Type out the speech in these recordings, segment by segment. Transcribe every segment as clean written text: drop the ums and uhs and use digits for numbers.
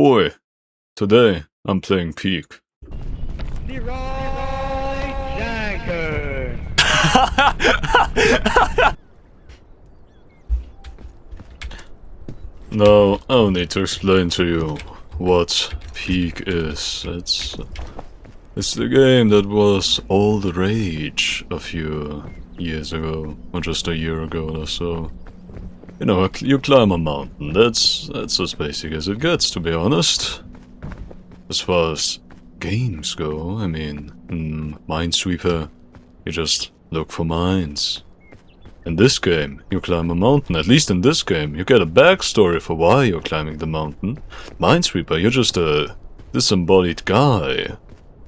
Oi, today I'm playing Peak. Leroy Jenkins. Now, I'll need to explain to you what Peak is. It's the game that was all the rage a few years ago, or just a year ago or so. You know, you climb a mountain. That's as basic as it gets, to be honest. As far as games go, I mean, Minesweeper, you just look for mines. In this game, you climb a mountain. At least in this game, you get a backstory for why you're climbing the mountain. Minesweeper, you're just a disembodied guy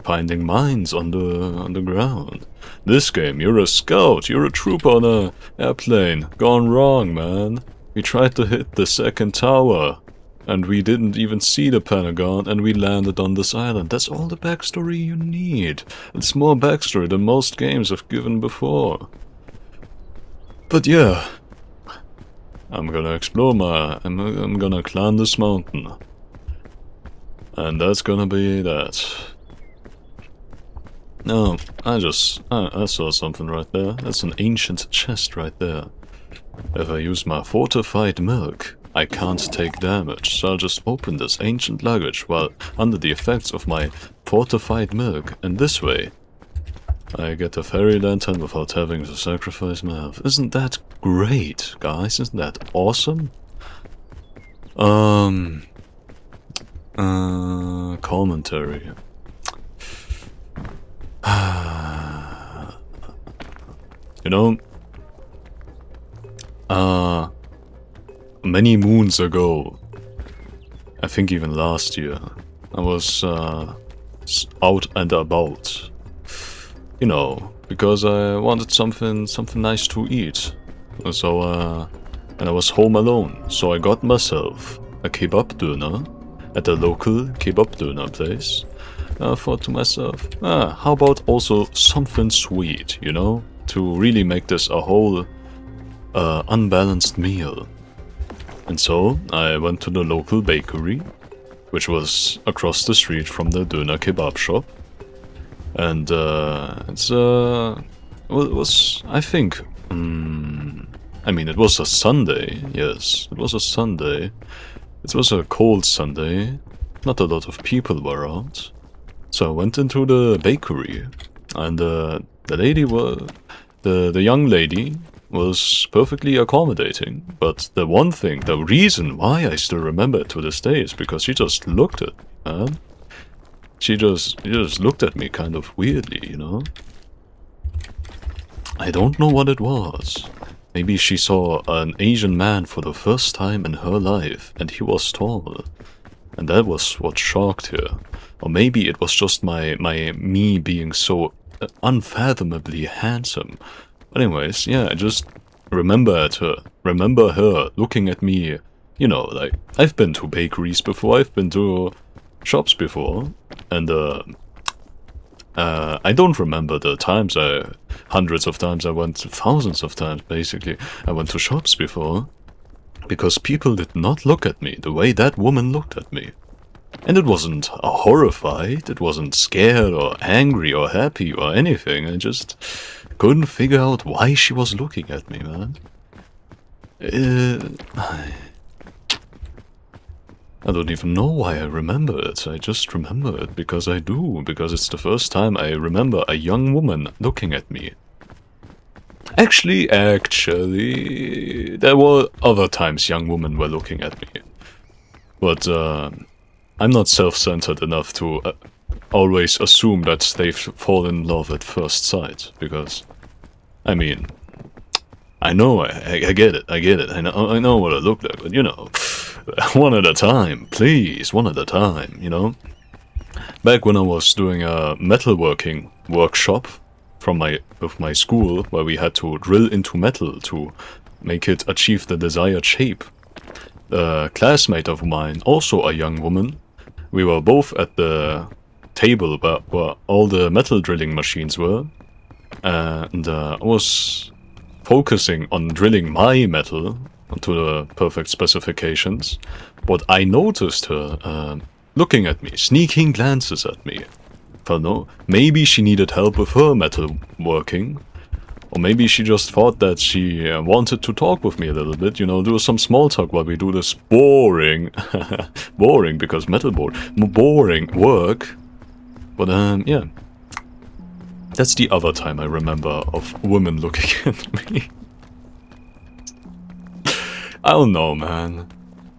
finding mines on the ground. This game, you're a scout. You're a trooper on a airplane. Gone wrong, man. We tried to hit the second tower, and we didn't even see the Pentagon, and we landed on this island. That's all the backstory you need. It's more backstory than most games have given before. But yeah, I'm gonna explore I'm gonna climb this mountain. And that's gonna be that. No, I saw something right there. That's an ancient chest right there. If I use my fortified milk, I can't take damage, so I'll just open this ancient luggage while under the effects of my fortified milk, and this way I get a fairy lantern without having to sacrifice my health. Isn't that great, guys? Isn't that awesome? Commentary. You know, many moons ago, I think even last year, I was out and about. You know, because I wanted something nice to eat. So, and I was home alone, so I got myself a kebab doner at a local kebab doner place. I thought to myself, how about also something sweet, you know? To really make this a whole unbalanced meal. And so, I went to the local bakery, which was across the street from the doner kebab shop. And it was, I think, I mean, it was a Sunday, yes, it was a Sunday. It was a cold Sunday, not a lot of people were out. So I went into the bakery, and the young lady was perfectly accommodating. But the reason why I still remember it to this day is because she just looked at me, man. She just looked at me kind of weirdly, you know? I don't know what it was. Maybe she saw an Asian man for the first time in her life, and he was tall. And that was what shocked her. Or maybe it was just me being so unfathomably handsome. But anyways, yeah, I just remember her looking at me, you know, like, I've been to bakeries before, I've been to shops before, and I don't remember the times hundreds of times I went, thousands of times basically, I went to shops before, because people did not look at me the way that woman looked at me. And it wasn't horrified, it wasn't scared or angry or happy or anything, I just couldn't figure out why she was looking at me, man. I don't even know why I remember it, I just remember it because I do, because it's the first time I remember a young woman looking at me. Actually, there were other times young women were looking at me. But, I'm not self-centered enough to always assume that they've fallen in love at first sight, because, I mean, I know, I get it, I know what I look like, but you know, one at a time, please, one at a time, you know? Back when I was doing a metalworking workshop with my school, where we had to drill into metal to make it achieve the desired shape, a classmate of mine, also a young woman, we were both at the table where all the metal drilling machines were, and I was focusing on drilling my metal to the perfect specifications, But I noticed her looking at me, sneaking glances at me. I don't know, maybe she needed help with her metal working. Or maybe she just thought that she wanted to talk with me a little bit, you know, do some small talk while we do this boring, boring because boring work. But yeah. That's the other time I remember of women looking at me. I don't know, man.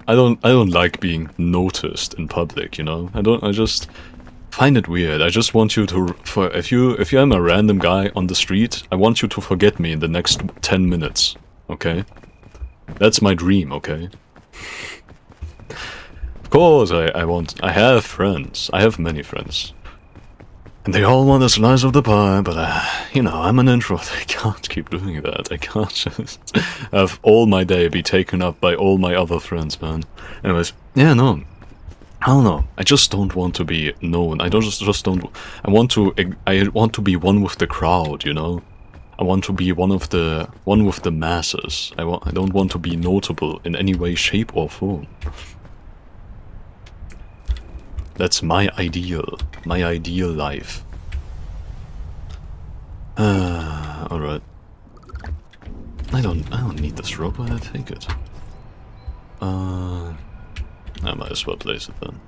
I don't like being noticed in public, you know? I just find it weird. I just want you to, if you am a random guy on the street, I want you to forget me in the next 10 minutes, okay? That's my dream, okay? Of course, I have friends. I have many friends. And they all want a slice of the pie, but you know, I'm an introvert. I can't keep doing that. I can't just have all my day be taken up by all my other friends, man. Anyways, yeah, no. I don't know. I just don't want to be known. I just don't. I want to be one with the crowd, you know. I want to be one with the masses. I don't want to be notable in any way, shape, or form. That's my ideal life. Alright. I don't need this rope, but I take it. I might as well place it then.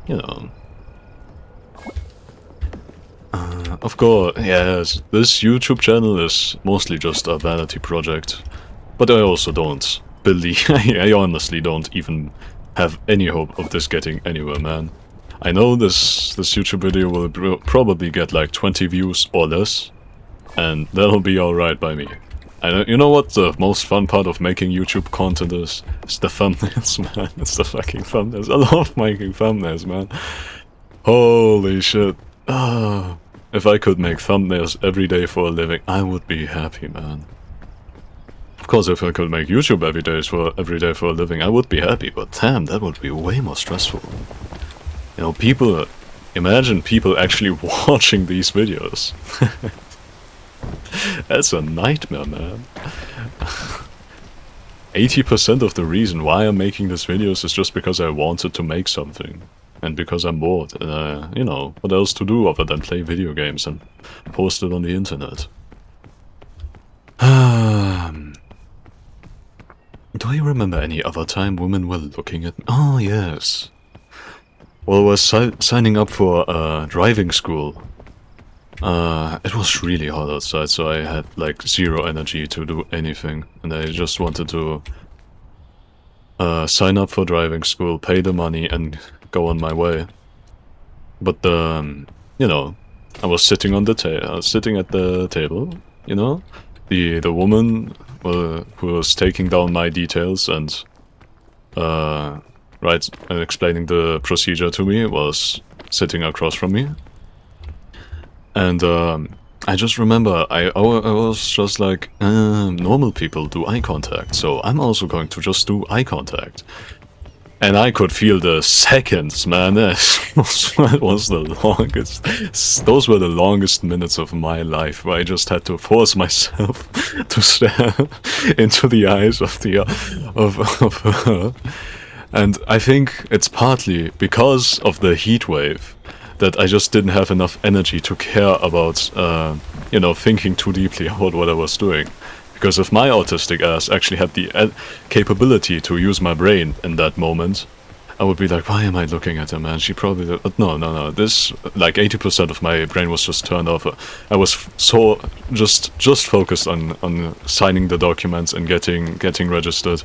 You know. Of course, yes, this YouTube channel is mostly just a vanity project. But I also don't believe, I honestly don't even have any hope of this getting anywhere, man. I know this YouTube video will probably get like 20 views or less, and that'll be alright by me. You know what the most fun part of making YouTube content is? It's the thumbnails, man. It's the fucking thumbnails. I love making thumbnails, man. Holy shit. If I could make thumbnails every day for a living, I would be happy, man. Of course, if I could make YouTube every day for a living, I would be happy, but damn, that would be way more stressful. You know, imagine people actually watching these videos. That's a nightmare, man. 80% of the reason why I'm making these videos is just because I wanted to make something. And because I'm bored, and you know, what else to do other than play video games and post it on the internet. Do you remember any other time women were looking at me? Oh, yes. Well, I was signing up for driving school. It was really hot outside, so I had like zero energy to do anything. And I just wanted to sign up for driving school, pay the money, and go on my way. But, you know, I was sitting at the table, you know? The woman who was taking down my details and explaining the procedure to me was sitting across from me. And I just remember I was just like, normal people do eye contact, so I'm also going to just do eye contact. And I could feel the seconds, man. That was the longest. Those were the longest minutes of my life, where I just had to force myself to stare into the eyes of her. And I think it's partly because of the heat wave that I just didn't have enough energy to care about, you know, thinking too deeply about what I was doing. Because if my autistic ass actually had the capability to use my brain in that moment, I would be like, why am I looking at her, man? She probably... No. This, like, 80% of my brain was just turned off. I was so... just focused on signing the documents and getting registered.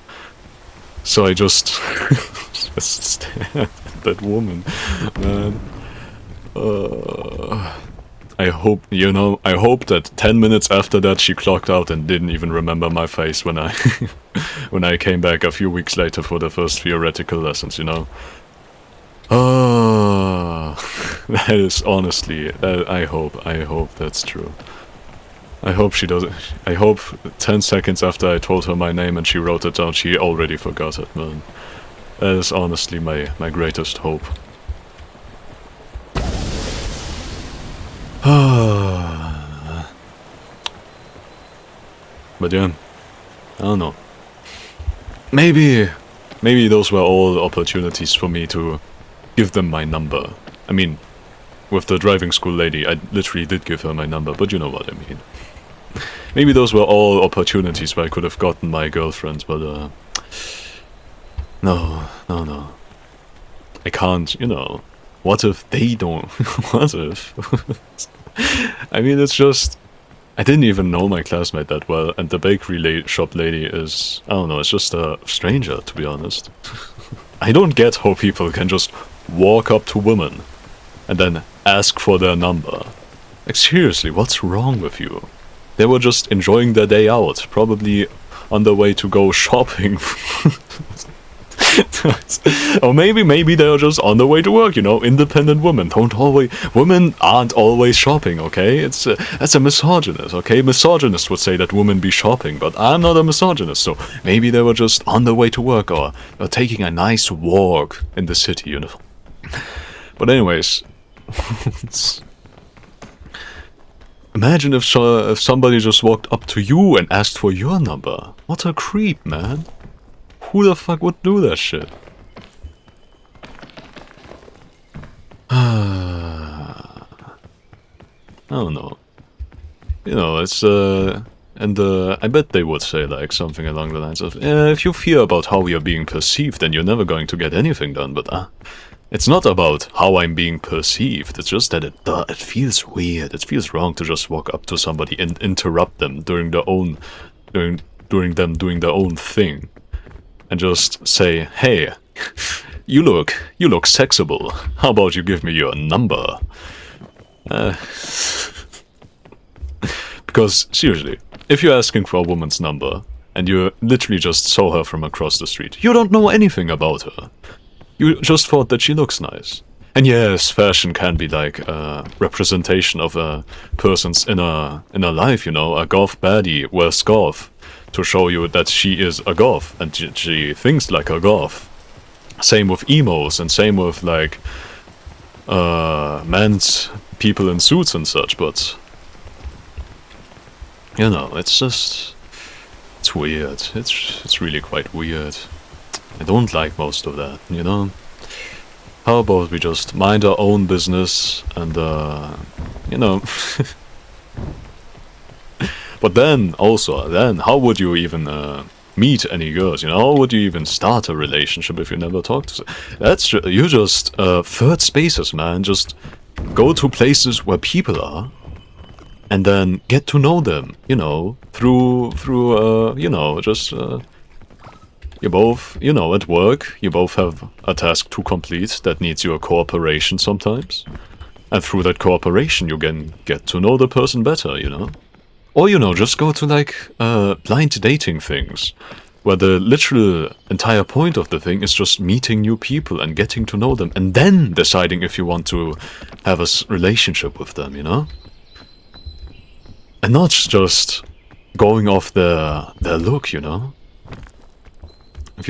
So I just stared at that woman, man. I hope that 10 minutes after that she clocked out and didn't even remember my face when I when I came back a few weeks later for the first theoretical lessons, you know. That is honestly, I hope that's true. I hope she doesn't. I hope 10 seconds after I told her my name and she wrote it down, she already forgot it, man. That is honestly my greatest hope. But yeah, I don't know. maybe those were all opportunities for me to give them my number. I mean, with the driving school lady, I literally did give her my number, but you know what I mean. Maybe those were all opportunities where I could have gotten my girlfriend, but no. I can't, you know. What if they don't? What if? I mean, it's just... I didn't even know my classmate that well, and the bakery shop lady is... I don't know, it's just a stranger, to be honest. I don't get how people can just walk up to women and then ask for their number. Like, seriously, what's wrong with you? They were just enjoying their day out, probably on their way to go shopping. Or maybe they are just on their way to work, you know, independent women. Women aren't always shopping, okay? That's a misogynist, okay? Misogynists would say that women be shopping, but I'm not a misogynist, so maybe they were just on their way to work or taking a nice walk in the city, you know. But anyways, imagine if somebody just walked up to you and asked for your number. What a creep, man. Who the fuck would do that shit? I don't know. You know, it's, and I bet they would say, like, something along the lines of, if you fear about how you're being perceived, then you're never going to get anything done, but, it's not about how I'm being perceived, it's just that it feels weird, it feels wrong to just walk up to somebody and interrupt them during them doing their own thing. And just say, hey, you look sexable. How about you give me your number? Because, seriously, if you're asking for a woman's number, and you literally just saw her from across the street, you don't know anything about her. You just thought that she looks nice. And yes, fashion can be like a representation of a person's inner life, you know, a goth baddie wears goth to show you that she is a goth, and she thinks like a goth. Same with emos, and same with, like, men's people in suits and such, but... You know, it's just... It's weird. It's really quite weird. I don't like most of that, you know? How about we just mind our own business, and, you know... But then, how would you even meet any girls, you know? How would you even start a relationship if you never talk to them? You just, third spaces, man. Just go to places where people are, and then get to know them, you know, through you know, just, you both, you know, at work, you both have a task to complete that needs your cooperation sometimes. And through that cooperation, you can get to know the person better, you know? Or, you know, just go to, like, blind dating things, where the literal entire point of the thing is just meeting new people and getting to know them, and then deciding if you want to have a relationship with them, you know? And not just going off their look, you know? If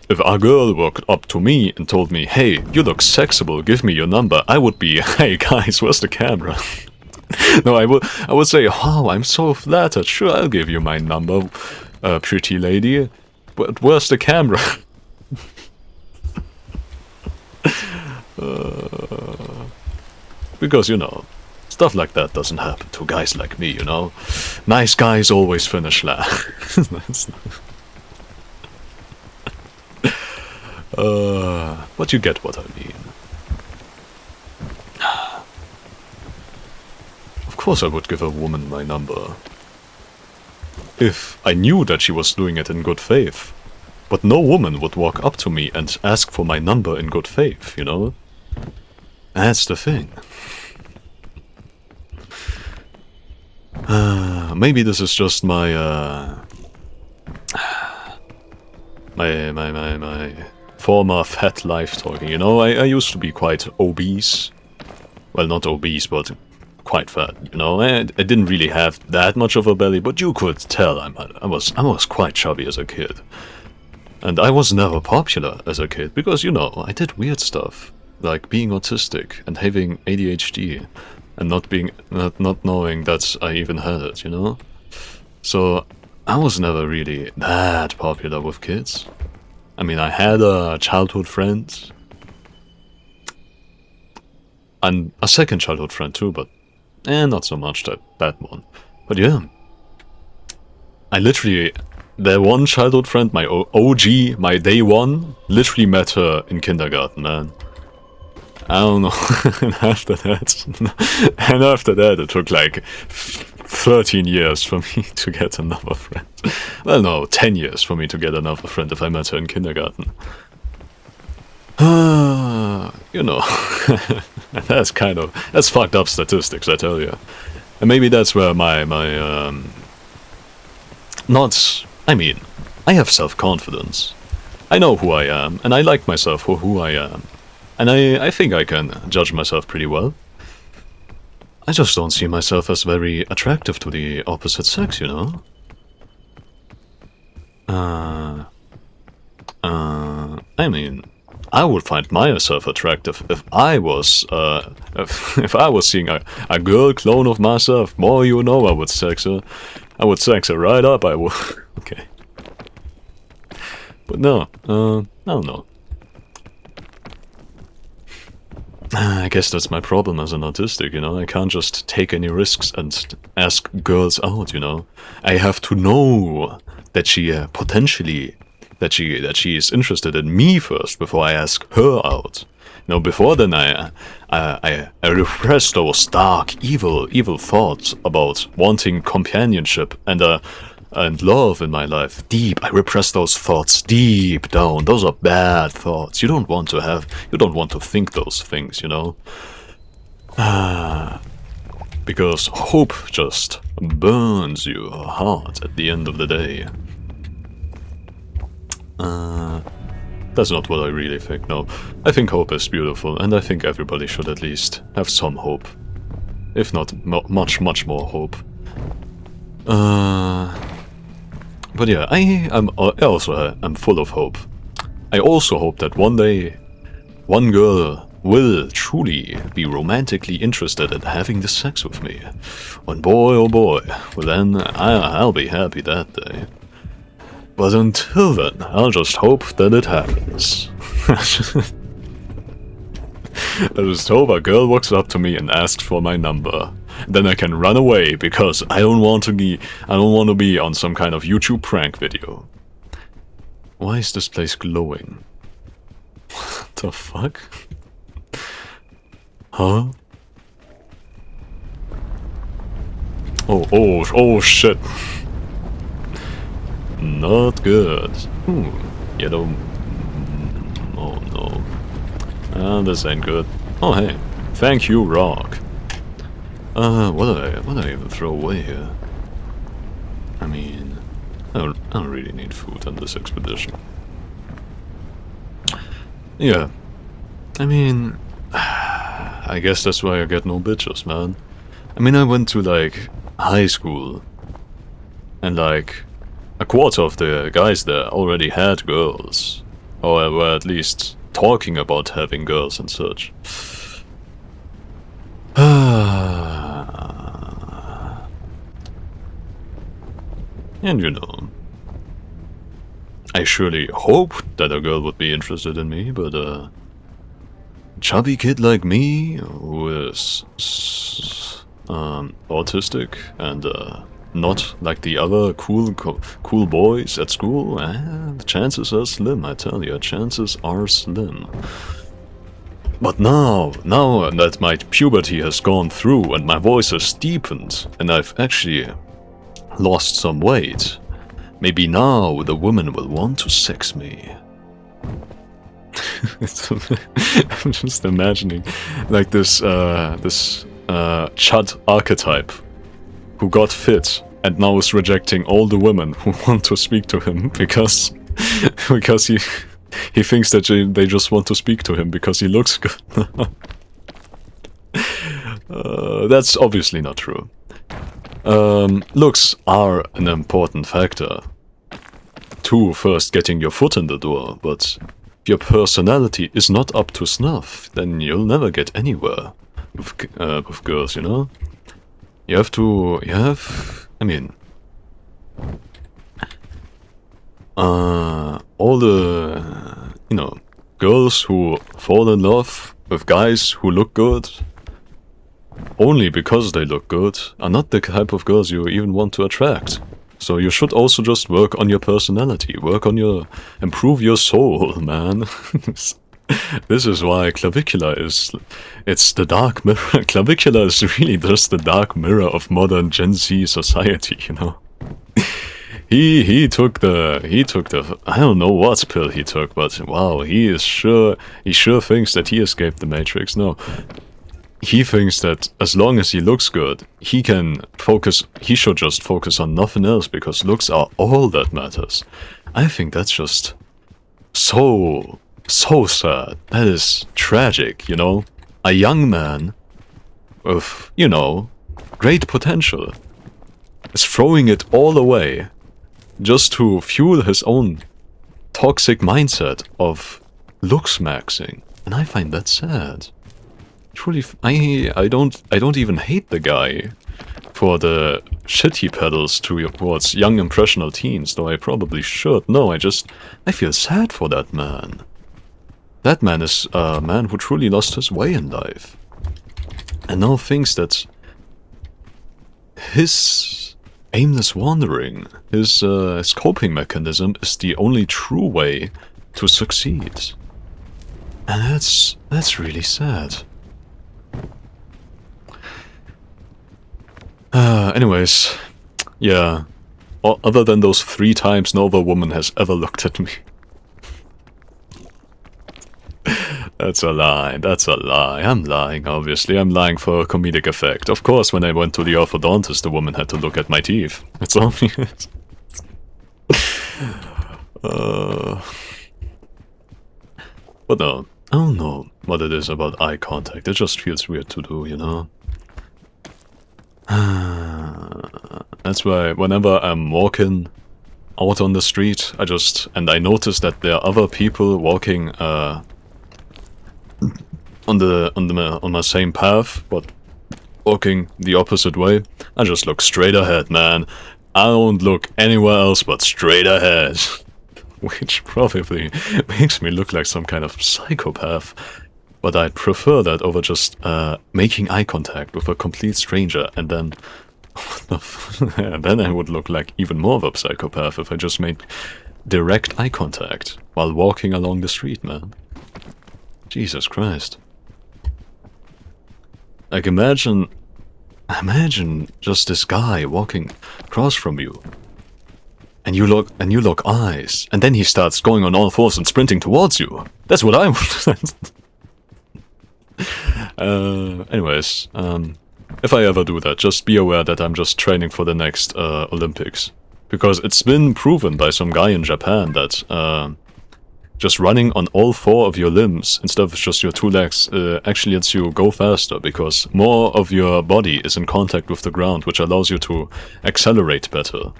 a girl walked up to me and told me, hey, you look sexable, give me your number, I would be, hey guys, where's the camera? No, I would say, wow, I'm so flattered. Sure, I'll give you my number, pretty lady. But where's the camera? Because, you know, stuff like that doesn't happen to guys like me, you know? Nice guys always finish last. But you get what I mean. Of course I would give a woman my number. If I knew that she was doing it in good faith. But no woman would walk up to me and ask for my number in good faith, you know? That's the thing. Maybe this is just my, my former fat life talking, you know? I used to be quite obese. Well, not obese, but quite fat, you know? I didn't really have that much of a belly, but you could tell I was quite chubby as a kid. And I was never popular as a kid, because, you know, I did weird stuff. Like being autistic and having ADHD. And not knowing that I even had it, you know? So, I was never really that popular with kids. I mean, I had a childhood friend. And a second childhood friend too, but not so much that one. But yeah. I literally... The one childhood friend, my OG, my day one, literally met her in kindergarten, man. I don't know. and after that, it took like 13 years for me to get another friend. Well, no, 10 years for me to get another friend if I met her in kindergarten. You know, that's fucked up statistics, I tell you. And maybe that's where I mean, I have self-confidence. I know who I am, and I like myself for who I am. And I think I can judge myself pretty well. I just don't see myself as very attractive to the opposite sex, you know? I mean, I would find myself attractive if I was, if I was seeing a girl clone of myself. More you know, I would sex her. I would sex her right up, I would. Okay. But no, I don't know. I guess that's my problem as an autistic, you know? I can't just take any risks and ask girls out, you know? I have to know that she potentially... That she is interested in me first before I ask her out. You know, before then I repress those dark, evil thoughts about wanting companionship and love in my life. Deep, I repress those thoughts deep down. Those are bad thoughts. You don't want to think those things, you know? Because hope just burns your heart at the end of the day. That's not what I really think, no. I think hope is beautiful, and I think everybody should at least have some hope. If not much more hope. But yeah, I also am full of hope. I also hope that one day, one girl will truly be romantically interested in having the sex with me. And boy, oh boy, well then I'll be happy that day. But until then, I'll just hope that it happens. I just hope a girl walks up to me and asks for my number. Then I can run away because I don't want to be on some kind of YouTube prank video. Why is this place glowing? What the fuck? Huh? Oh shit. Not good. Yellow. Oh no. This ain't good. Oh hey. Thank you, rock. What did I even throw away here? I mean, I don't really need food on this expedition. Yeah. I mean, I guess that's why I get no bitches, man. I mean, I went to, like, high school. And, like, a quarter of the guys there already had girls. Or were at least talking about having girls and such. And you know, I surely hoped that a girl would be interested in me, but a chubby kid like me, who is autistic and not like the other cool boys at school, the chances are slim, I tell you, chances are slim. But now that my puberty has gone through and my voice has deepened, and I've actually lost some weight, maybe now the woman will want to sex me. I'm just imagining, like this Chud archetype who got fit and now is rejecting all the women who want to speak to him because he thinks that they just want to speak to him because he looks good. That's obviously not true. Looks are an important factor to first getting your foot in the door, but if your personality is not up to snuff, then you'll never get anywhere with girls, you know? I mean, all the, you know, girls who fall in love with guys who look good only because they look good are not the type of girls you even want to attract. So you should also just work on your personality, improve your soul, man. This is why Clavicula it's the dark mirror. Clavicula is really just the dark mirror of modern Gen Z society, you know. He took the I don't know what pill he took, but wow, he sure thinks that he escaped the Matrix. No. He thinks that as long as he looks good, he should just focus on nothing else because looks are all that matters. I think that's just so sad. That is tragic, you know? A young man with, you know, great potential is throwing it all away just to fuel his own toxic mindset of looks maxing. And I find that sad. Truly, I don't even hate the guy for the shit he peddles towards young impressionable teens, though I probably should. No, I feel sad for that man. That man is a man who truly lost his way in life. And now thinks that his aimless wandering, his coping mechanism is the only true way to succeed. And that's really sad. Anyways, yeah. Other than those 3 times no other woman has ever looked at me. That's a lie, that's a lie. I'm lying, obviously. I'm lying for a comedic effect. Of course, when I went to the orthodontist, the woman had to look at my teeth. It's obvious. But no, I don't know what it is about eye contact. It just feels weird to do, you know? That's why whenever I'm walking out on the street, I notice that there are other people walking on my same path, but walking the opposite way. I just look straight ahead, man. I don't look anywhere else but straight ahead. Which probably makes me look like some kind of psychopath. But I'd prefer that over just making eye contact with a complete stranger, and then then I would look like even more of a psychopath if I just made direct eye contact while walking along the street, man. Jesus Christ. Like imagine just this guy walking across from you. And you lock eyes, and then he starts going on all fours and sprinting towards you. That's what I would. Anyways, if I ever do that, just be aware that I'm just training for the next Olympics. Because it's been proven by some guy in Japan that just running on all 4 of your limbs instead of just your 2 legs actually lets you go faster, because more of your body is in contact with the ground, which allows you to accelerate better.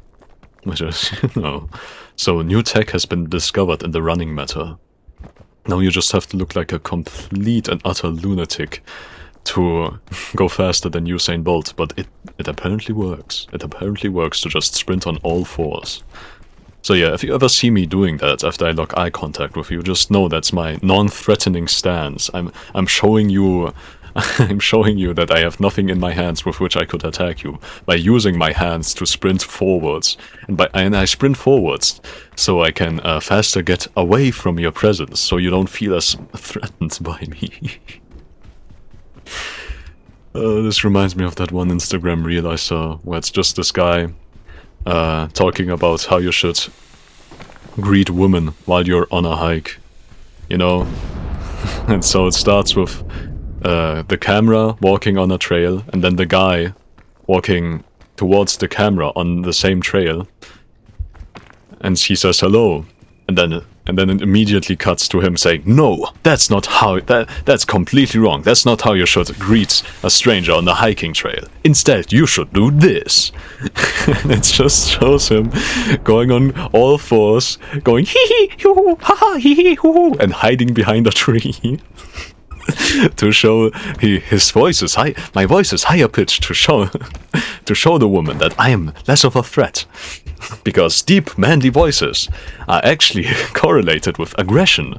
Which is, you know, so new tech has been discovered in the running matter. Now you just have to look like a complete and utter lunatic to go faster than Usain Bolt, but it apparently works. It apparently works to just sprint on all 4s. So yeah, if you ever see me doing that after I lock eye contact with you, just know that's my non-threatening stance. I'm showing you that I have nothing in my hands with which I could attack you by using my hands to sprint forwards. And I sprint forwards so I can faster get away from your presence, so you don't feel as threatened by me. This reminds me of that one Instagram reel I saw, where it's just this guy talking about how you should greet women while you're on a hike, you know? And so it starts with the camera walking on a trail, and then the guy walking towards the camera on the same trail, and he says hello, and then it immediately cuts to him saying, "No, that's not how that's completely wrong. That's not how you should greet a stranger on the hiking trail. Instead, you should do this." And it just shows him going on all 4s, going hee hee hoo hoo ha ha hee hee hoo hoo, and hiding behind a tree. to show his voice is high. My voice is higher pitched to show the woman that I am less of a threat, because deep manly voices are actually correlated with aggression.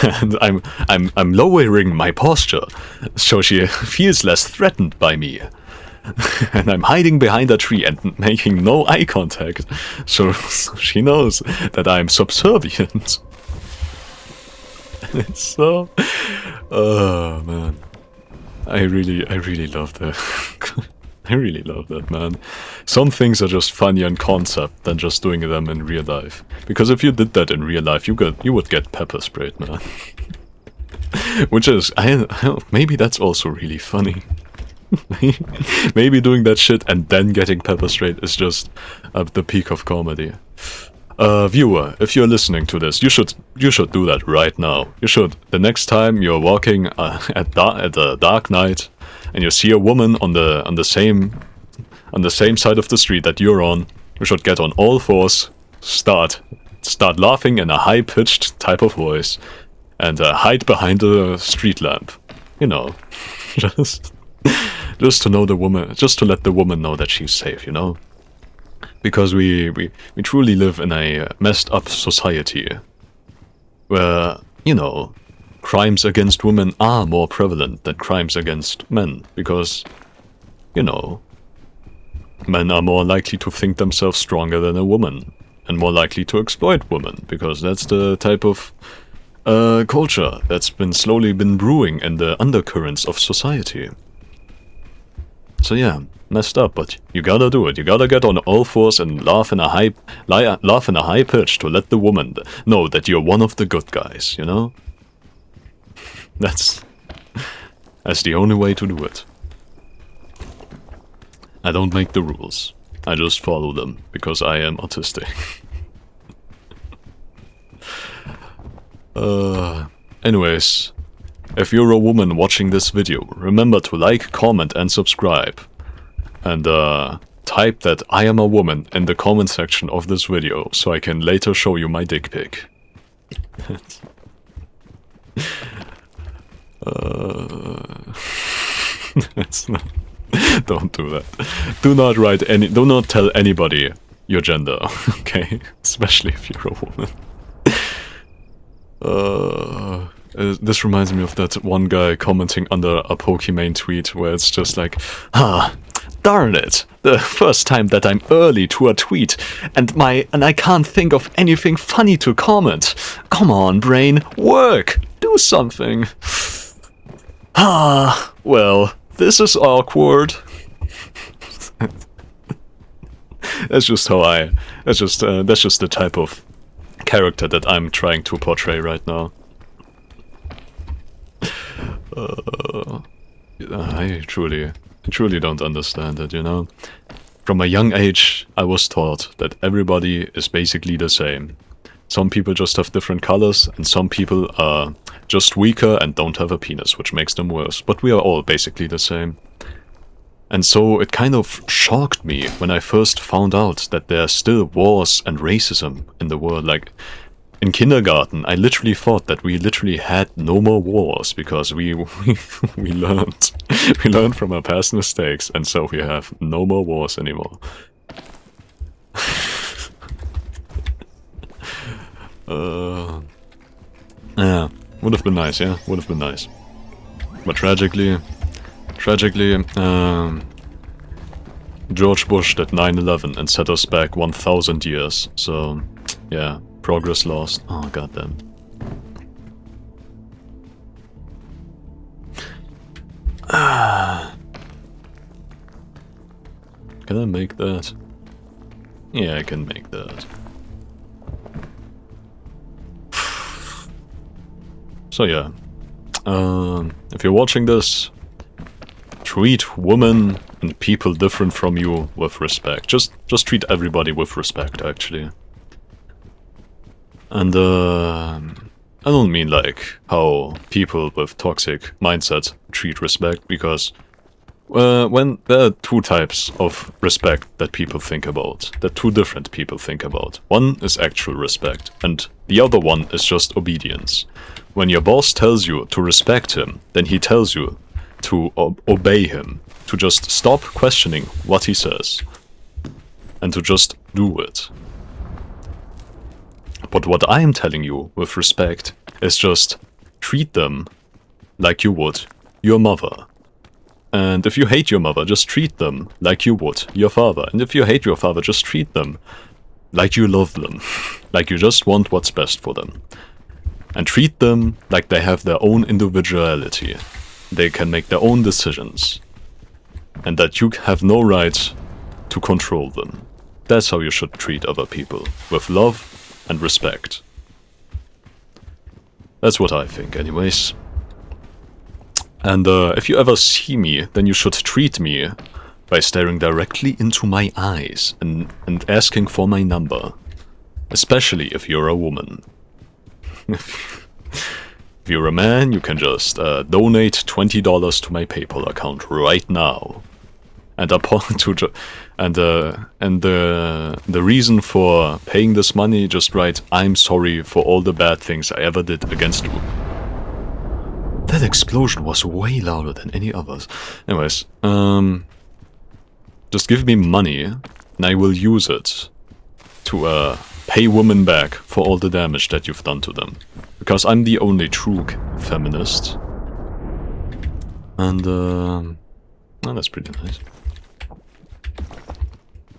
And I'm lowering my posture so she feels less threatened by me. And I'm hiding behind a tree and making no eye contact, so she knows that I'm subservient. It's so... Oh, man. I really love that. I really love that, man. Some things are just funny on concept than just doing them in real life. Because if you did that in real life, you would get pepper sprayed, man. Which is... maybe that's also really funny. Maybe doing that shit and then getting pepper sprayed is just the peak of comedy. Viewer, if you're listening to this, you should do that right now. You should. The next time you're walking at a dark night and you see a woman on the same side of the street that you're on, you should get on all fours, start laughing in a high-pitched type of voice, and hide behind a street lamp. You know, just to know the woman, just to let the woman know that she's safe, you know? Because we truly live in a messed up society where, you know, crimes against women are more prevalent than crimes against men, because, you know, men are more likely to think themselves stronger than a woman, and more likely to exploit women, because that's the type of culture that's slowly been brewing in the undercurrents of society. So yeah, messed up, but you gotta do it. You gotta get on all fours and laugh in a high pitch to let the woman know that you're one of the good guys, you know? That's the only way to do it. I don't make the rules. I just follow them, because I am autistic. Anyways, if you're a woman watching this video, remember to like, comment, and subscribe. And type that I am a woman in the comment section of this video, so I can later show you my dick pic. Don't do that. Do not tell anybody your gender, okay? Especially if you're a woman. This reminds me of that one guy commenting under a Pokimane tweet where it's just like, darn it, the first time that I'm early to a tweet and I can't think of anything funny to comment. Come on, brain, work, do something. Well, this is awkward. That's just the type of character that I'm trying to portray right now. I truly don't understand it, you know? From a young age, I was taught that everybody is basically the same. Some people just have different colors, and some people are just weaker and don't have a penis, which makes them worse. But we are all basically the same. And so it kind of shocked me when I first found out that there are still wars and racism in the world. Like, in kindergarten, I literally thought that we literally had no more wars because we learned from our past mistakes, and so we have no more wars anymore. Yeah, would have been nice, yeah, would have been nice. But tragically, George Bush did 9/11 and set us back 1,000 years, so, yeah. Progress lost. Oh, goddamn. Can I make that? Yeah, I can make that. So yeah. If you're watching this, treat women and people different from you with respect. Just treat everybody with respect, actually. And I don't mean like how people with toxic mindsets treat respect, because when there are two types of respect that people think about, that two different people think about. One is actual respect, and the other one is just obedience. When your boss tells you to respect him, then he tells you to obey him, to just stop questioning what he says, and to just do it. But what I am telling you with respect is just treat them like you would your mother. And if you hate your mother, just treat them like you would your father. And if you hate your father, just treat them like you love them. Like you just want what's best for them. And treat them like they have their own individuality. They can make their own decisions. And that you have no right to control them. That's how you should treat other people. With love and respect. That's what I think, anyways. And if you ever see me, then you should treat me by staring directly into my eyes and asking for my number. Especially if you're a woman. If you're a man, you can just donate $20 to my PayPal account right now. And the reason for paying this money, just write, "I'm sorry for all the bad things I ever did against you." That explosion was way louder than any others. Anyways, just give me money, and I will use it to pay women back for all the damage that you've done to them. Because I'm the only true feminist. And, well, that's pretty nice.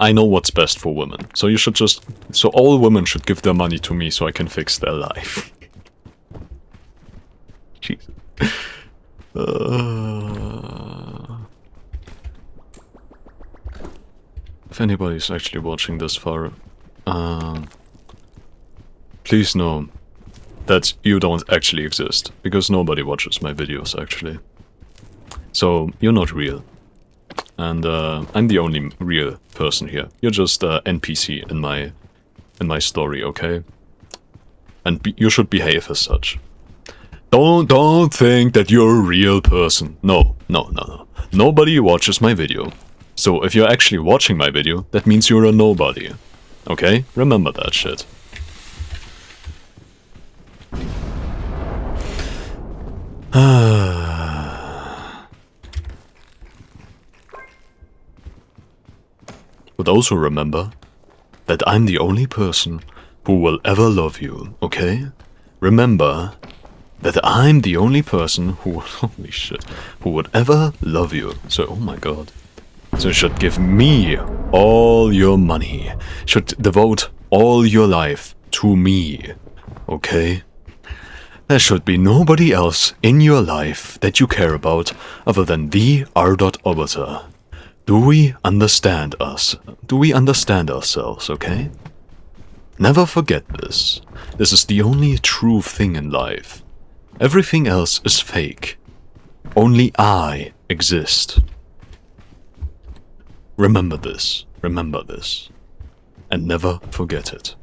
I know what's best for women, so you should just... So all women should give their money to me so I can fix their life. Jesus. If anybody's actually watching this far, please know that you don't actually exist, because nobody watches my videos actually. So you're not real, and I'm the only real person here. You're just NPC in my story, okay? And you should behave as such. Don't think that you're a real person. No. Nobody watches my video. So if you're actually watching my video, that means you're a nobody. Okay? Remember that shit. But also remember that I'm the only person who will ever love you, okay? Remember that I'm the only person who, holy shit, who would ever love you. So, oh my god. So you should give me all your money. Should devote all your life to me. Okay? There should be nobody else in your life that you care about other than the R.oboter. Do we understand us? Do we understand ourselves, okay? Never forget this. This is the only true thing in life. Everything else is fake. Only I exist. Remember this, and never forget it.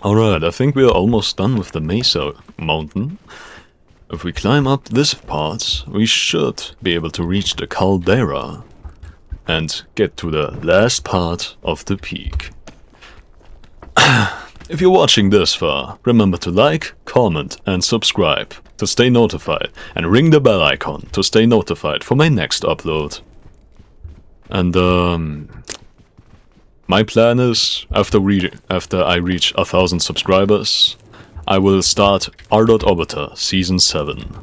Alright, I think we are almost done with the Mesa mountain. If we climb up this part, we should be able to reach the caldera and get to the last part of the peak. If you're watching this far, remember to like, comment and subscribe to stay notified, and ring the bell icon to stay notified for my next upload. And my plan is, after I reach 1,000 subscribers, I will start R.oboter Season 7.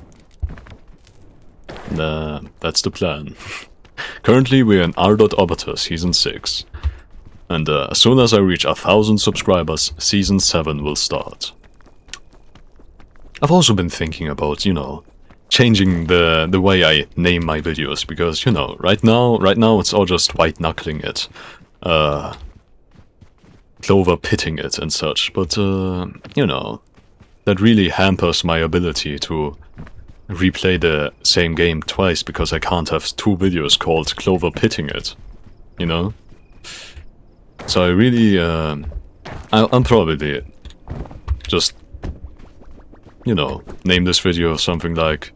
That's the plan. Currently we're in R.oboter Season 6. And as soon as I reach 1,000 subscribers, Season 7 will start. I've also been thinking about, you know, changing the way I name my videos, because, you know, right now it's all just white-knuckling it. Clover pitting it and such, but, you know, that really hampers my ability to replay the same game twice, because I can't have two videos called Clover pitting it, you know? So I really, I'm probably just you know, name this video something like,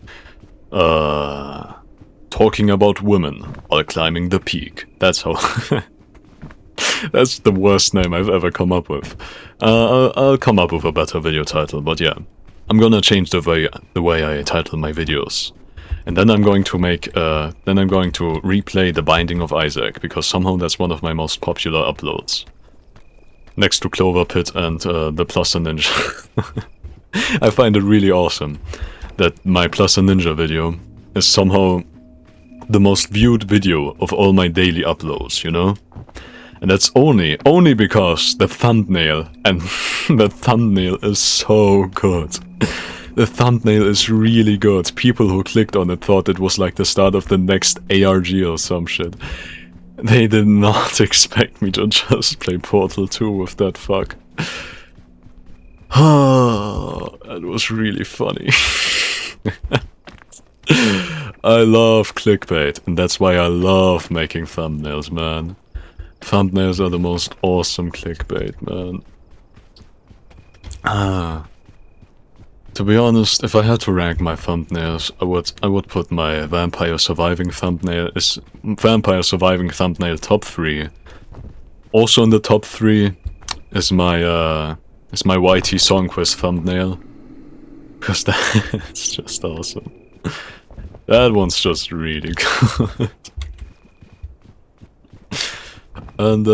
talking about women while climbing the peak. That's how... That's the worst name I've ever come up with. I'll come up with a better video title, but yeah. I'm gonna change the way I title my videos. And then I'm going to replay The Binding of Isaac, because somehow that's one of my most popular uploads. Next to Clover Pit and the Plus a Ninja. I find it really awesome that my Plus a Ninja video is somehow the most viewed video of all my daily uploads, you know? And that's only because the thumbnail, and the thumbnail is so good. The thumbnail is really good. People who clicked on it thought it was like the start of the next ARG or some shit. They did not expect me to just play Portal 2 with that fuck. That was really funny. I love clickbait, and that's why I love making thumbnails, man. Thumbnails are the most awesome clickbait, man. To be honest, if I had to rank my thumbnails, I would put my Vampire Surviving thumbnail top 3. Also in the top 3 is my YT Song Quiz thumbnail, because that's just awesome. That one's just really good. And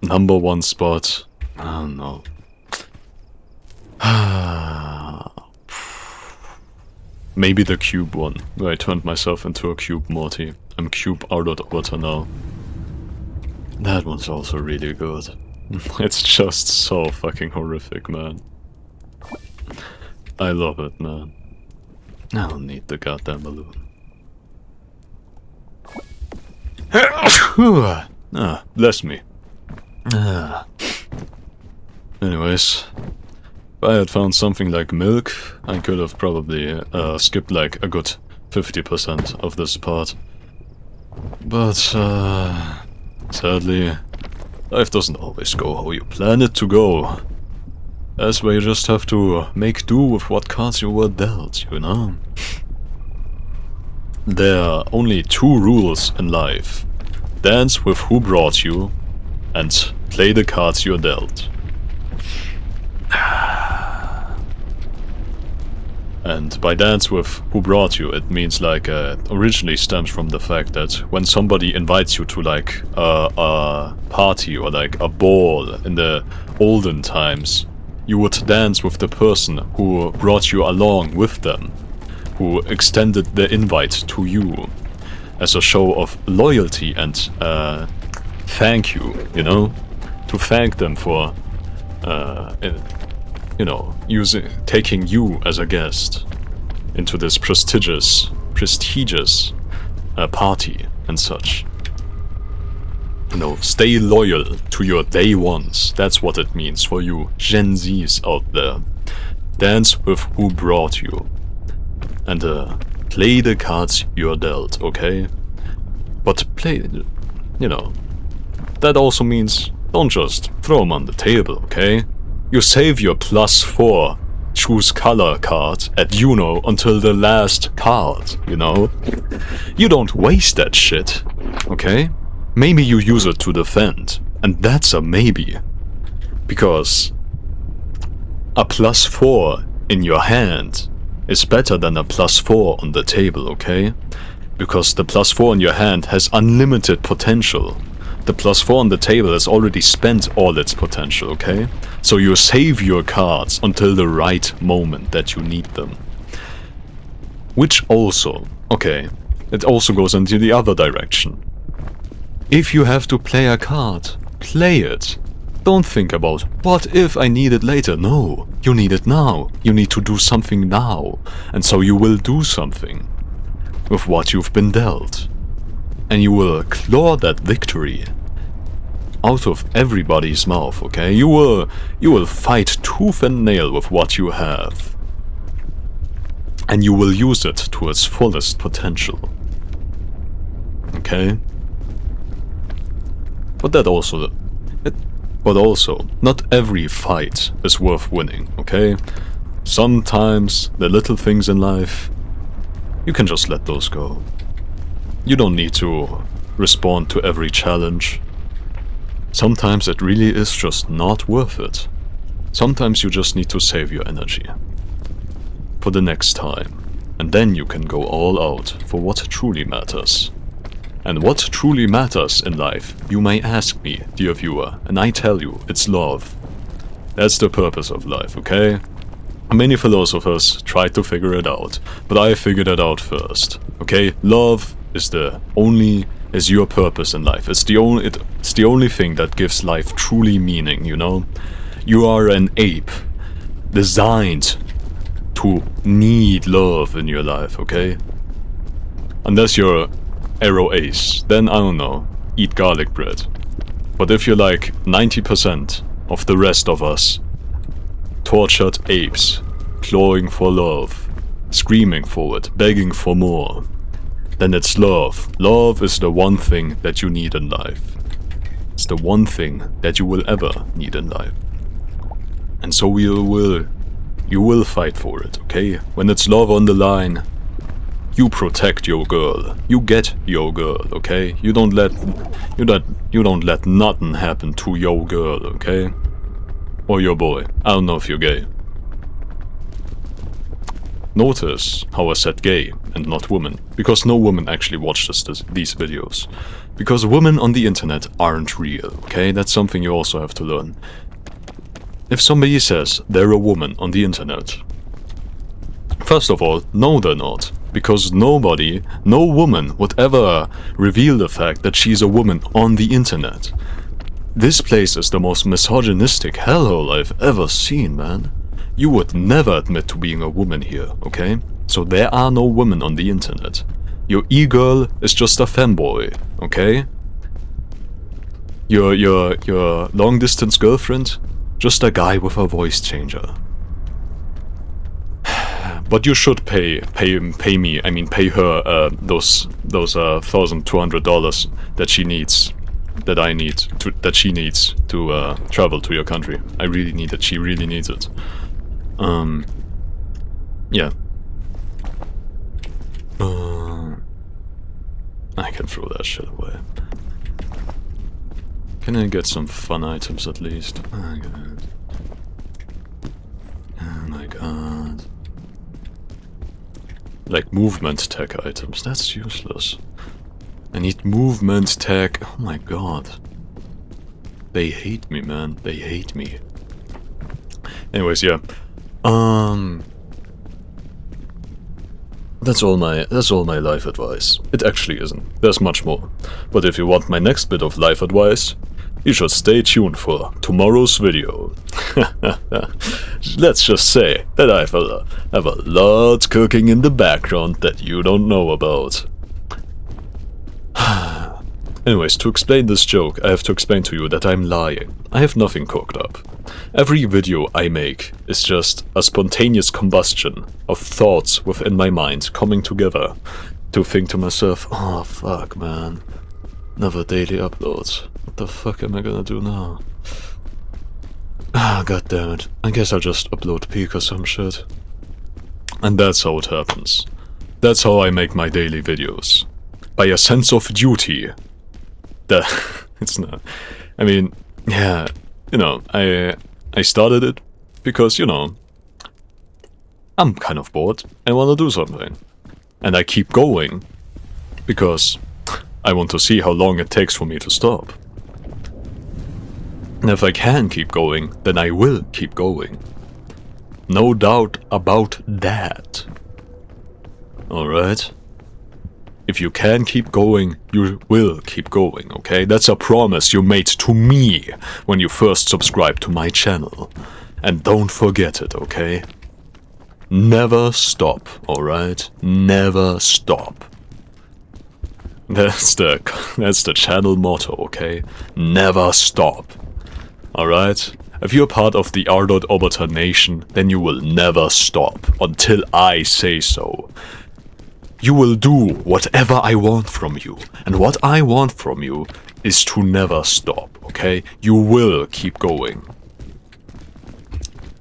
number 1 spot, I don't know. Maybe the cube one, where I turned myself into a cube Morty. I'm cube R.oboter now. That one's also really good. It's just so fucking horrific, man. I love it, man. I don't need the goddamn balloon. Bless me. Anyways, if I had found something like milk, I could have probably skipped like a good 50% of this part. But, sadly, life doesn't always go how you plan it to go. That's why you just have to make do with what cards you were dealt, you know? There are only 2 rules in life. Dance with who brought you, and play the cards you're dealt. And by dance with who brought you, it means like, originally stems from the fact that when somebody invites you to like a party or like a ball in the olden times, you would dance with the person who brought you along with them, who extended the invite to you, as a show of loyalty and thank you, you know? To thank them for, you know, taking you as a guest into this prestigious party and such. You know, stay loyal to your day ones. That's what it means for you Gen Zs out there. Dance with who brought you. And play the cards you're dealt, okay? But play, you know, that also means don't just throw them on the table, okay? You save your +4 choose color card at Uno until the last card, you know? You don't waste that shit, okay? Maybe you use it to defend, and that's a maybe. Because a +4 in your hand is better than a +4 on the table, okay? Because the +4 in your hand has unlimited potential. The +4 on the table has already spent all its potential, okay? So you save your cards until the right moment that you need them. Which also, okay, it also goes into the other direction. If you have to play a card, play it. Don't think about, what if I need it later? No, you need it now. You need to do something now. And so you will do something with what you've been dealt. And you will claw that victory out of everybody's mouth, okay? You will fight tooth and nail with what you have. And you will use it to its fullest potential. Okay? But also, not every fight is worth winning, okay? Sometimes the little things in life, you can just let those go. You don't need to respond to every challenge. Sometimes it really is just not worth it. Sometimes you just need to save your energy for the next time, and then you can go all out for what truly matters. And what truly matters in life, you may ask me, dear viewer, and I tell you, it's love. That's the purpose of life, okay? Many philosophers tried to figure it out, but I figured it out first, okay? Love is your purpose in life. It's the only thing that gives life truly meaning, you know? You are an ape, designed to need love in your life, okay? Unless you're arrow ace, then I don't know, eat garlic bread. But if you're like 90% of the rest of us, tortured apes, clawing for love, screaming for it, begging for more, then it's love. Love is the one thing that you need in life. It's the one thing that you will ever need in life. And so you will fight for it, okay? When it's love on the line, you protect your girl. You get your girl, okay? You don't let nothing happen to your girl, okay? Or your boy. I don't know if you're gay. Notice how I said gay and not woman, because no woman actually watches these videos. Because women on the internet aren't real, okay? That's something you also have to learn. If somebody says they're a woman on the internet, first of all, no they're not. Because no woman would ever reveal the fact that she's a woman on the internet. This place is the most misogynistic hellhole I've ever seen, man. You would never admit to being a woman here, okay? So there are no women on the internet. Your e-girl is just a femboy, okay? Your long-distance girlfriend, just a guy with a voice changer. But you should pay her those $1,200 that she needs, that she needs to travel to your country. I really need it. She really needs it. Yeah. I can throw that shit away. Can I get some fun items at least? Oh my god. Oh my god. Like movement tech items, that's useless. I need movement tech, oh my god. They hate me, man, they hate me. Anyways, yeah. That's all my life advice. It actually isn't, there's much more. But if you want my next bit of life advice, you should stay tuned for tomorrow's video. Let's just say that I have a lot cooking in the background that you don't know about. Anyways, to explain this joke, I have to explain to you that I'm lying. I have nothing cooked up. Every video I make is just a spontaneous combustion of thoughts within my mind coming together to think to myself, oh fuck man, another daily upload. What the fuck am I gonna do now? Ah, god damn it. I guess I'll just upload peak or some shit. And that's how it happens. That's how I make my daily videos. By a sense of duty. It's not... I mean, yeah, you know, I started it because, you know, I'm kind of bored and want to do something. And I keep going because I want to see how long it takes for me to stop. And if I can keep going, then I will keep going. No doubt about that. Alright? If you can keep going, you will keep going, okay? That's a promise you made to me when you first subscribed to my channel. And don't forget it, okay? Never stop, alright? Never stop. That's the channel motto, okay? Never stop. Alright? If you're part of the R.oboter nation, then you will never stop until I say so. You will do whatever I want from you, and what I want from you is to never stop, okay? You will keep going.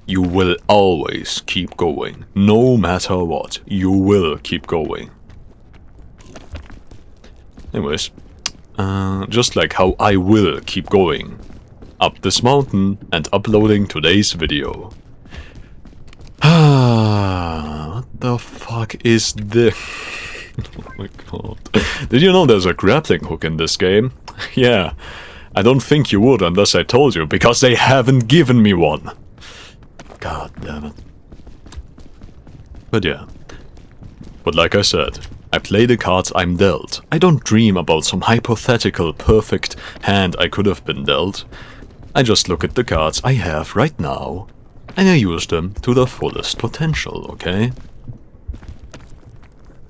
you will always keep going. No matter what, you will keep going. Anyways, just like how I will keep going up this mountain and uploading today's video. What the fuck is this? Oh my god. Did you know there's a grappling hook in this game? Yeah. I don't think you would unless I told you, because they haven't given me one. God damn it. But yeah. But like I said, I play the cards I'm dealt. I don't dream about some hypothetical perfect hand I could have been dealt. I just look at the cards I have right now, and I use them to their fullest potential, okay?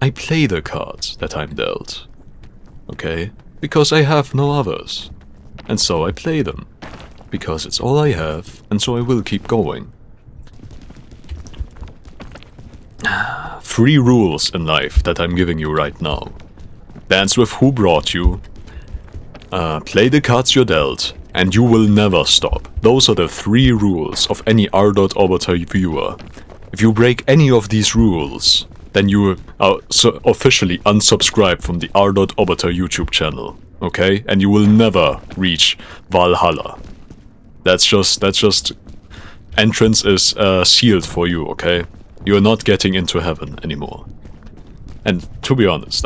I play the cards that I'm dealt, okay? Because I have no others. And so I play them. Because it's all I have, and so I will keep going. 3 rules in life that I'm giving you right now. Dance with who brought you. Play the cards you're dealt, and you will never stop. Those are the 3 rules of any R.oboter viewer. If you break any of these rules, then you are officially unsubscribed from the R.oboter YouTube channel, okay? And you will never reach Valhalla. That's just entrance is sealed for you, okay? You're not getting into heaven anymore. And to be honest,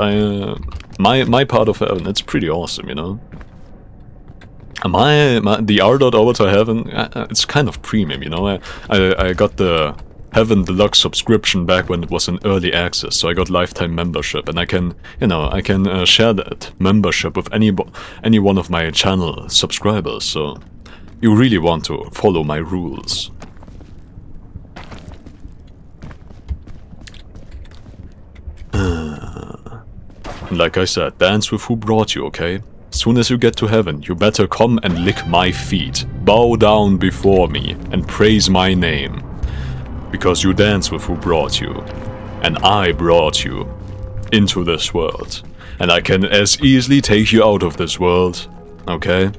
my part of heaven, it's pretty awesome, you know? The R.oboter heaven, it's kind of premium, you know? I got the Heaven Deluxe subscription back when it was in early access, so I got lifetime membership, and I can, you know, I can share that membership with any one of my channel subscribers, so you really want to follow my rules. Like I said, dance with who brought you, okay? As soon as you get to heaven, you better come and lick my feet, bow down before me, and praise my name. Because you dance with who brought you, and I brought you into this world. And I can as easily take you out of this world, okay?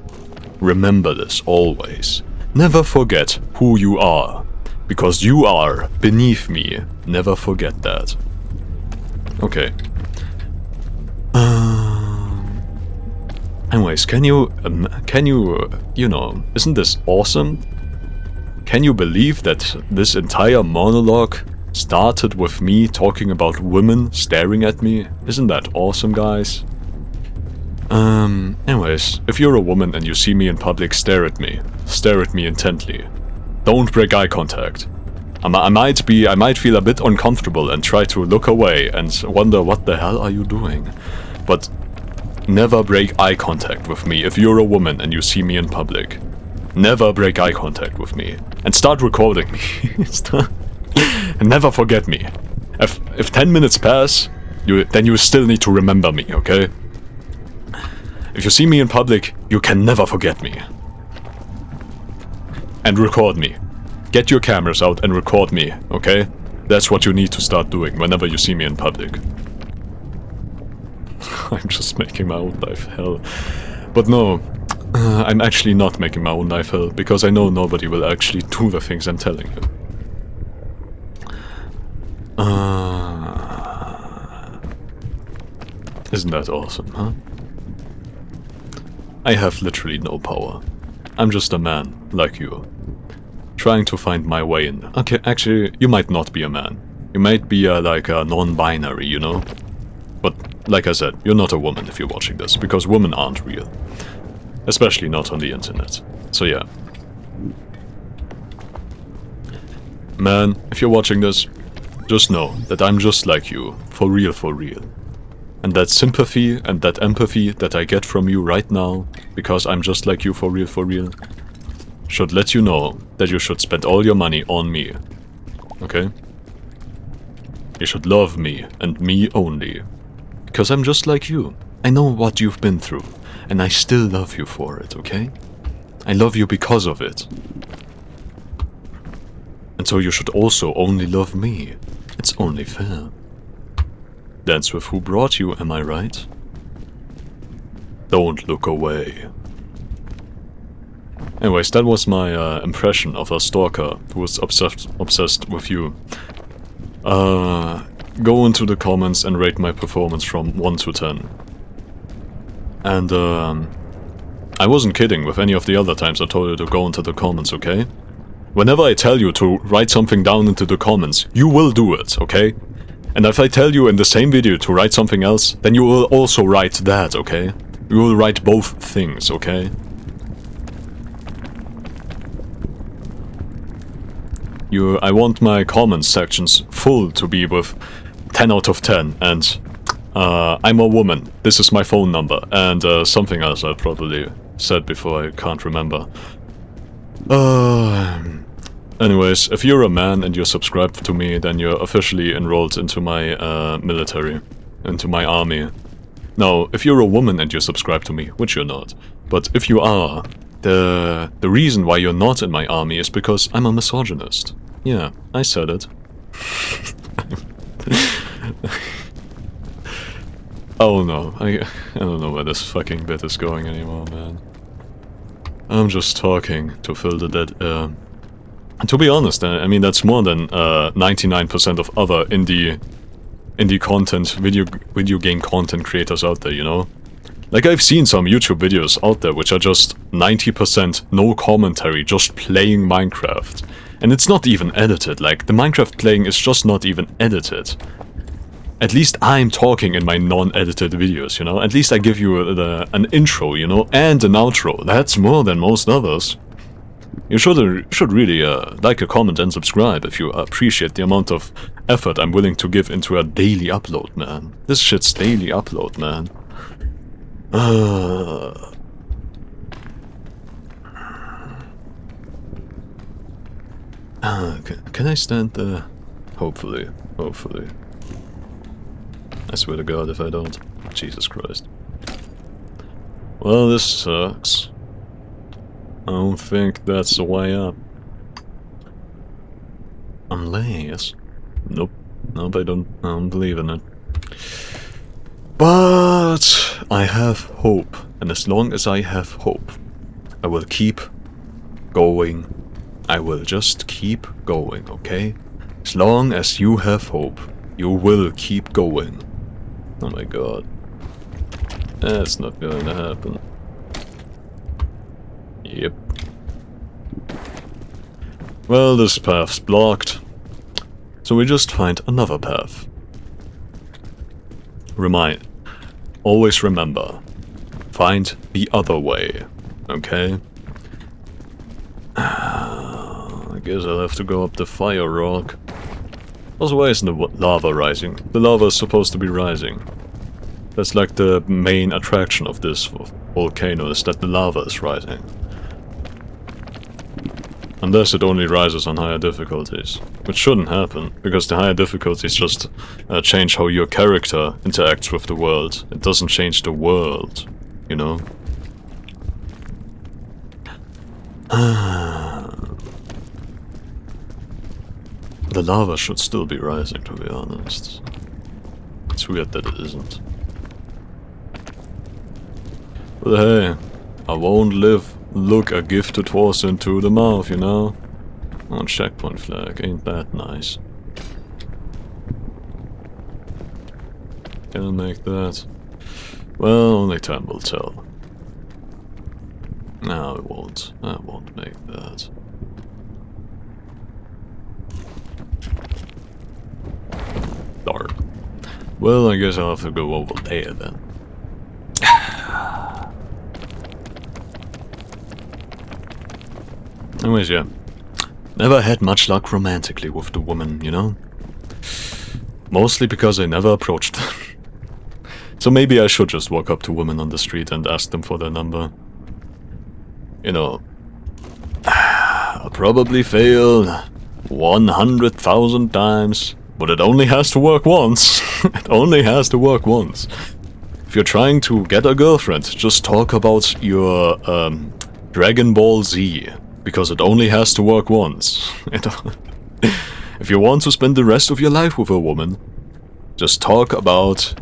Remember this always. Never forget who you are, because you are beneath me. Never forget that. Okay. Anyways, can you, you know, isn't this awesome? Can you believe that this entire monologue started with me talking about women staring at me? Isn't that awesome, guys? Anyways, if you're a woman and you see me in public, stare at me intently. Don't break eye contact. I might feel a bit uncomfortable and try to look away and wonder what the hell are you doing? But never break eye contact with me if you're a woman and you see me in public. Never break eye contact with me. And start recording me. And never forget me. If 10 minutes pass, then you still need to remember me, okay? If you see me in public, you can never forget me. And record me. Get your cameras out and record me, okay? That's what you need to start doing whenever you see me in public. I'm just making my own life hell. But no, I'm actually not making my own life hell, because I know nobody will actually do the things I'm telling you. Isn't that awesome, huh? I have literally no power. I'm just a man, like you, trying to find my way in. Okay, actually, you might not be a man. You might be like a non-binary, you know? But, like I said, you're not a woman if you're watching this, because women aren't real. Especially not on the internet. So yeah. Man, if you're watching this, just know that I'm just like you, for real, for real. And that sympathy and that empathy that I get from you right now, because I'm just like you for real, should let you know that you should spend all your money on me. Okay? You should love me, and me only. Because I'm just like you. I know what you've been through, and I still love you for it, okay? I love you because of it. And so you should also only love me. It's only fair. Dance with who brought you, am I right? Don't look away. Anyways, that was my impression of a stalker who was obsessed with you. Go into the comments and rate my performance from 1 to 10. And I wasn't kidding with any of the other times I told you to go into the comments, okay? Whenever I tell you to write something down into the comments, you will do it, okay? And if I tell you in the same video to write something else, then you will also write that, okay? You will write both things, okay? I want my comments sections full to be with 10 out of 10, and I'm a woman, this is my phone number, and something else I probably said before, I can't remember. Anyways, if you're a man and you're subscribed to me, then you're officially enrolled into my military, into my army. Now, if you're a woman and you're subscribed to me, which you're not, but if you are, the reason why you're not in my army is because I'm a misogynist. Yeah, I said it. Oh no, I don't know where this fucking bit is going anymore, man. I'm just talking to fill the dead air. And to be honest, I mean, that's more than 99% of other indie content, video game content creators out there, you know? Like, I've seen some YouTube videos out there which are just 90% no commentary, just playing Minecraft. And it's not even edited, like, the Minecraft playing is just not even edited. At least I'm talking in my non-edited videos, you know? At least I give you an intro, you know? And an outro. That's more than most others. You should really like a comment and subscribe if you appreciate the amount of effort I'm willing to give into a daily upload, man. This shit's daily upload, man. Can I stand there? Hopefully. Hopefully. I swear to God if I don't. Jesus Christ. Well, this sucks. I don't think that's the way up. Unless... Nope. Nope, I don't believe in it. But I have hope. And as long as I have hope, I will keep going. I will just keep going, okay? As long as you have hope, you will keep going. Oh my God. That's not going to happen. Yep. Well, this path's blocked. So we just find another path. Always remember. Find the other way. Okay? I guess I'll have to go up the fire rock. Also, why isn't the lava rising? The lava is supposed to be rising. That's like the main attraction of this volcano, is that the lava is rising. Unless it only rises on higher difficulties. Which shouldn't happen, because the higher difficulties just change how your character interacts with the world. It doesn't change the world, you know? The lava should still be rising, to be honest. It's weird that it isn't. But hey, I won't look a gifted horse into the mouth, you know? Oh, checkpoint flag, ain't that nice. Can I make that? Well, only time will tell. No, it won't. I won't make that. Darn. Well, I guess I'll have to go over there then. Anyways, yeah. Never had much luck romantically with the woman, you know? Mostly because I never approached them. So maybe I should just walk up to women on the street and ask them for their number. You know, I'll probably fail 100,000 times, but it only has to work once. It only has to work once. If you're trying to get a girlfriend, just talk about your Dragon Ball Z, because it only has to work once. If you want to spend the rest of your life with a woman, just talk about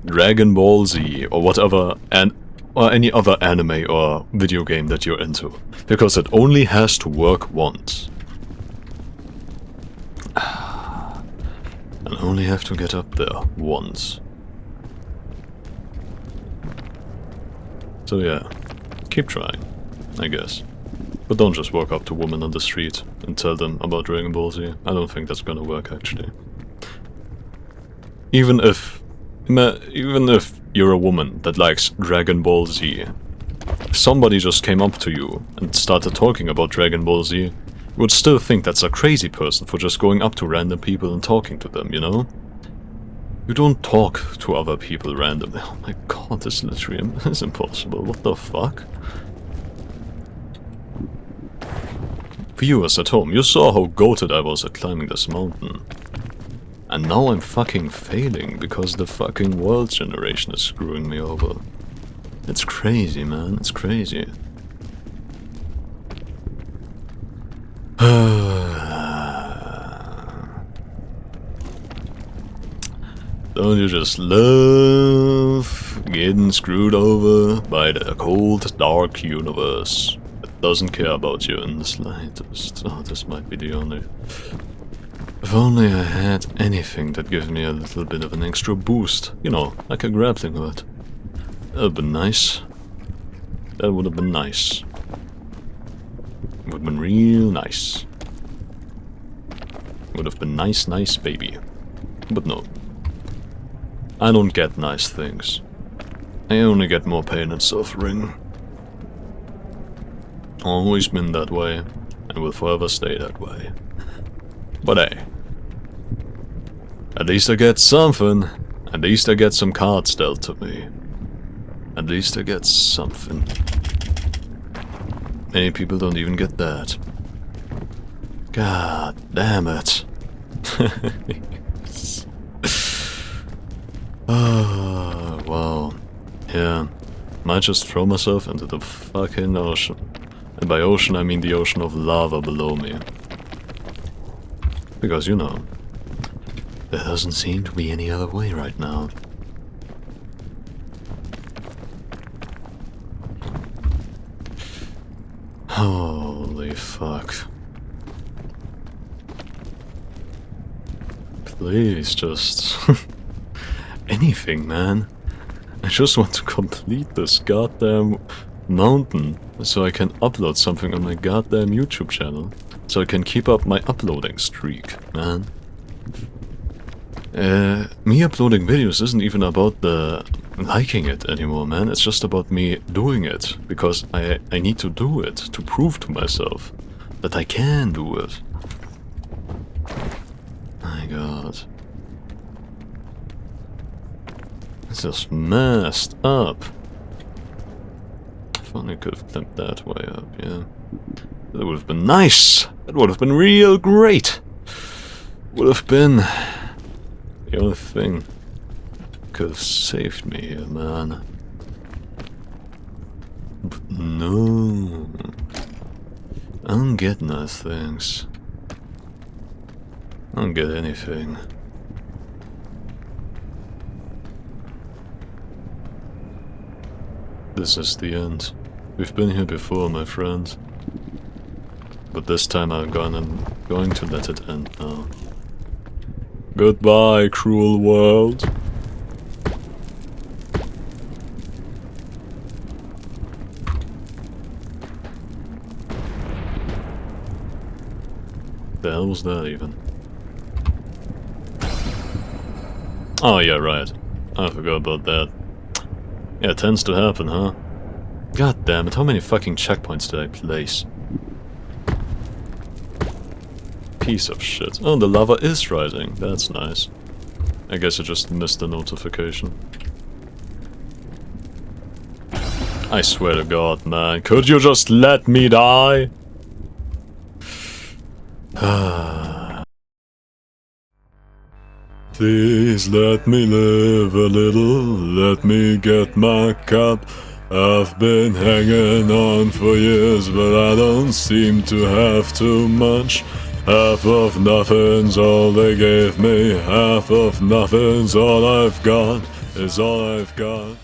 Dragon Ball Z or whatever, and or any other anime or video game that you're into, because it only has to work once. And only have to get up there once. So yeah, keep trying, I guess. But don't just walk up to women on the street and tell them about Dragon Ball Z. I don't think that's gonna work, actually. Even if you're a woman that likes Dragon Ball Z, if somebody just came up to you and started talking about Dragon Ball Z, you would still think that's a crazy person for just going up to random people and talking to them, you know? You don't talk to other people randomly. Oh my god, this literally is impossible. What the fuck? Viewers at home, you saw how goated I was at climbing this mountain. And now I'm fucking failing because the fucking world generation is screwing me over. It's crazy, man. It's crazy. Don't you just love getting screwed over by the cold, dark universe that doesn't care about you in the slightest? Oh, this might be the only... If only I had anything that gives me a little bit of an extra boost. You know, like a grappling hook. That would have been nice. That would have been nice. Would have been real nice. Would have been nice, nice, baby. But no. I don't get nice things. I only get more pain and suffering. Always been that way, and will forever stay that way. But hey. At least I get something. At least I get some cards dealt to me. At least I get something. Many people don't even get that. God damn it. Oh, wow. Yeah. Might just throw myself into the fucking ocean. And by ocean I mean the ocean of lava below me. Because, you know, there doesn't seem to be any other way right now. Holy fuck. Please, just... anything, man. I just want to complete this goddamn mountain so I can upload something on my goddamn YouTube channel. So I can keep up my uploading streak, man. Me uploading videos isn't even about the liking it anymore, man. It's just about me doing it. Because I need to do it to prove to myself that I can do it. My god. This is messed up. If only I could have climbed that way up, yeah. That would have been nice! That would have been real great! Would have been the only thing could have saved me here, man. But no. I don't get nice things. I don't get anything. This is the end. We've been here before, my friend. But this time I'm going to let it end now. Goodbye, cruel world. The hell was that even? Oh yeah, right. I forgot about that. Yeah, it tends to happen, huh? God damn it, how many fucking checkpoints did I place? Piece of shit. Oh, the lava is rising. That's nice. I guess I just missed the notification. I swear to God, man. Could you just let me die? Please let me live a little. Let me get my cup. I've been hanging on for years, but I don't seem to have too much. Half of nothing's all they gave me. Half of nothing's all I've got, is all I've got.